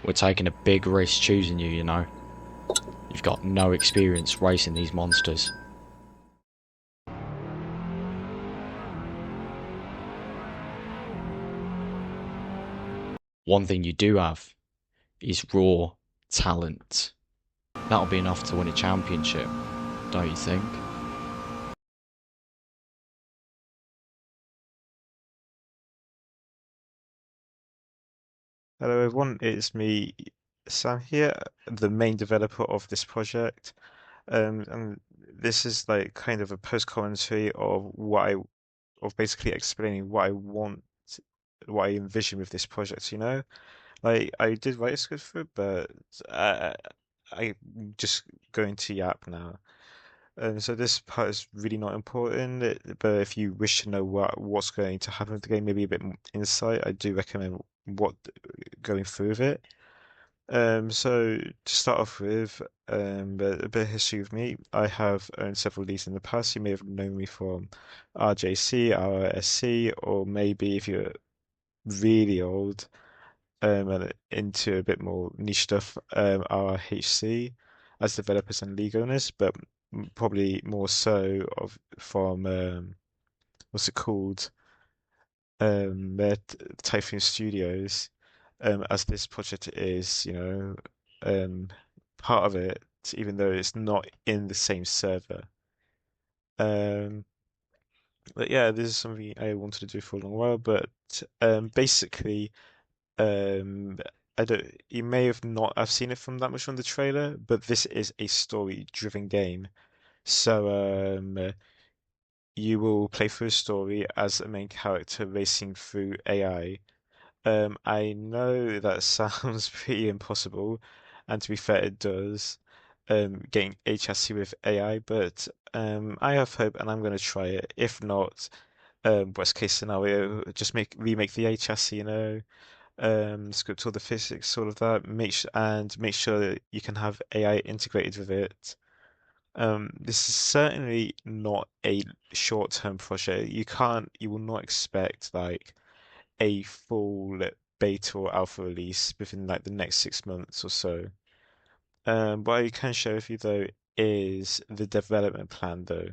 We're taking a big risk choosing you, you know. You've got no experience racing these monsters. One thing you do have is raw talent. That'll be enough to win a championship, don't you think? Hello everyone, it's me, Sam here, the main developer of this project. And this is like kind of a post commentary of of basically explaining what I want, what I envision with this project, you know? Like, I did write a script for it, but uh, I'm just going to yap now. So this part is really not important, but if you wish to know what's going to happen with the game, maybe a bit more insight, I do recommend what going through with it. So to start off with, a bit of history with me. I have owned several leagues in the past. You may have known me from RJC, RSC, or maybe if you're really old, and into a bit more niche stuff, RHC as developers and league owners, but probably more so of from what's it called? Typhoon Studios, as this project is, um, part of it, even though it's not in the same server. Um, but yeah, this is something I wanted to do for a long while. But basically, um, I don't. You may have not have seen it from that much from the trailer, but this is a story-driven game. So you will play through a story as a main character racing through AI. I know that sounds pretty impossible, and to be fair, it does, getting a chassis with AI, but I have hope and I'm going to try it. If not, worst case scenario, just remake the A chassis, script all the physics, all of that, make sure that you can have AI integrated with it. This is certainly not a short-term project. You will not expect like a full beta or alpha release within like the next 6 months or so. What I can share with you though is the development plan though.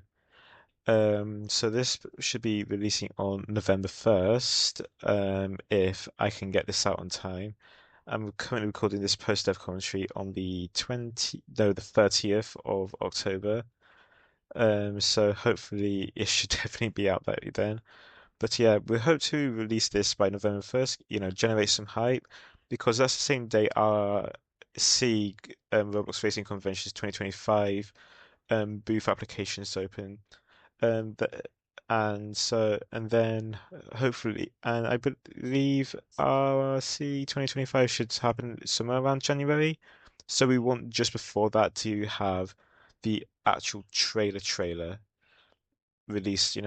So this should be releasing on November 1st, if I can get this out on time. I'm currently recording this post-dev commentary on the 30th of October. So hopefully it should definitely be out by then. But yeah, we hope to release this by November 1st, generate some hype, because that's the same day our C Roblox Racing Conventions 2025 booth applications open. But, and then hopefully, and I believe our C 2025 should happen somewhere around January. So we want just before that to have the actual trailer released,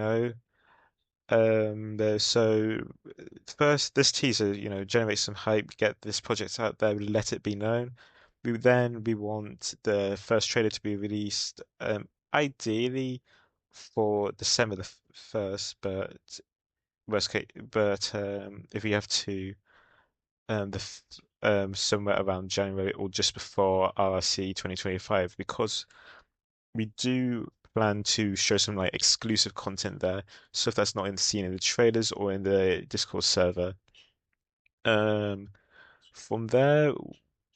so first, this teaser, generates some hype, get this project out there, let it be known. We want the first trailer to be released, ideally for December the 1st, but worst case, but if we have to, somewhere around January or just before RRC 2025, because we do plan to show some like exclusive content there, stuff that's not seen in the trailers or in the Discord server. Um, from there,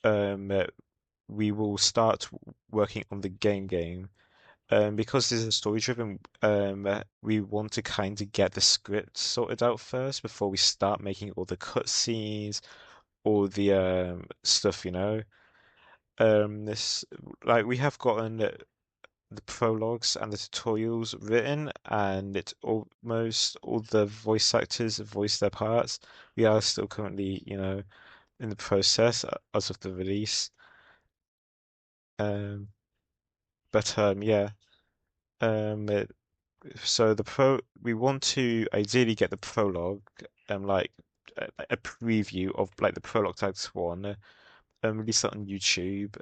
uh, we will start working on the game. Because this is story driven, we want to kind of get the script sorted out first before we start making all the cutscenes, all the stuff, This like we have gotten the prologues and the tutorials written, and it's almost all the voice actors voice their parts. We are still currently, in the process as of the release. Um, but yeah. It, so we want to ideally get the prologue, like a preview of like the prologue to Act One, release that on YouTube,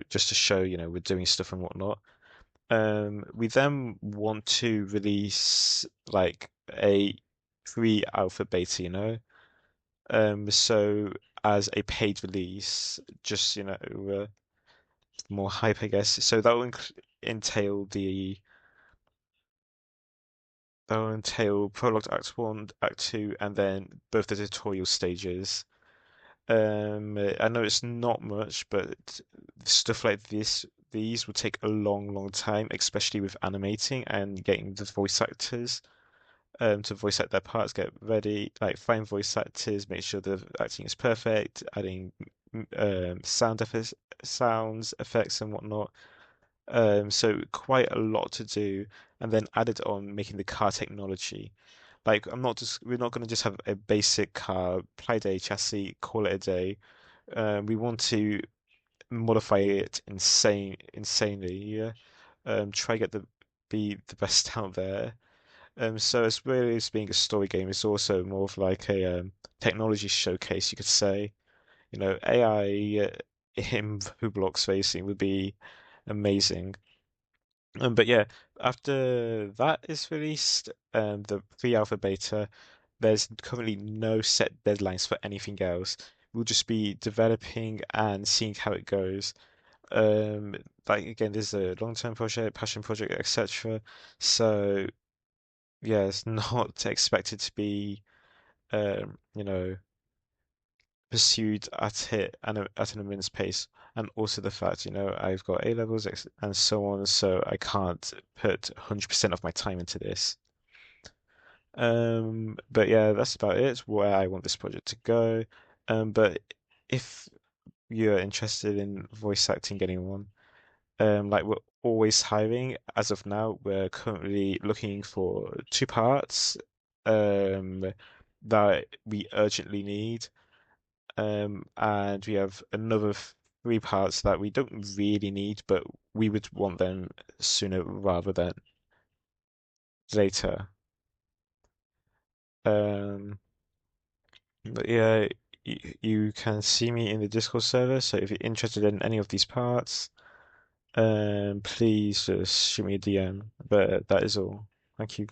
just to show, we're doing stuff and whatnot. We then want to release like a pre-alpha beta, So as a paid release, just more hype, I guess. So entail the that will entail prologue to Act 1, Act 2, and then both the tutorial stages. I know it's not much, but stuff like these will take a long, long time, especially with animating and getting the voice actors to voice act their parts, get ready, like find voice actors, make sure the acting is perfect, adding sounds, effects, and whatnot. So quite a lot to do, and then added on making the car technology. Like we're not going to just have a basic car, Play Day chassis, call it a day. We want to modify it insanely, yeah. Try get the be the best out there. So as well as being a story game, it's also more of like a technology showcase, you could say. AI in Roblox Racing would be amazing. But yeah, after that is released, the pre-alpha beta, there's currently no set deadlines for anything else. We'll just be developing and seeing how it goes. Um, like again, this is a long-term project, passion project, etc. So yeah, it's not expected to be, um, you know, pursued at an immense pace. And also the fact, I've got A levels and so on, so I can't put 100% of my time into this. But yeah, that's about it, where I want this project to go. But if you're interested in voice acting anyone, like we're always hiring. As of now, we're currently looking for two parts, that we urgently need. And we have another three parts that we don't really need, but we would want them sooner rather than later. Um, but yeah, you can see me in the Discord server, so if you're interested in any of these parts, please just shoot me a DM. But that is all. Thank you.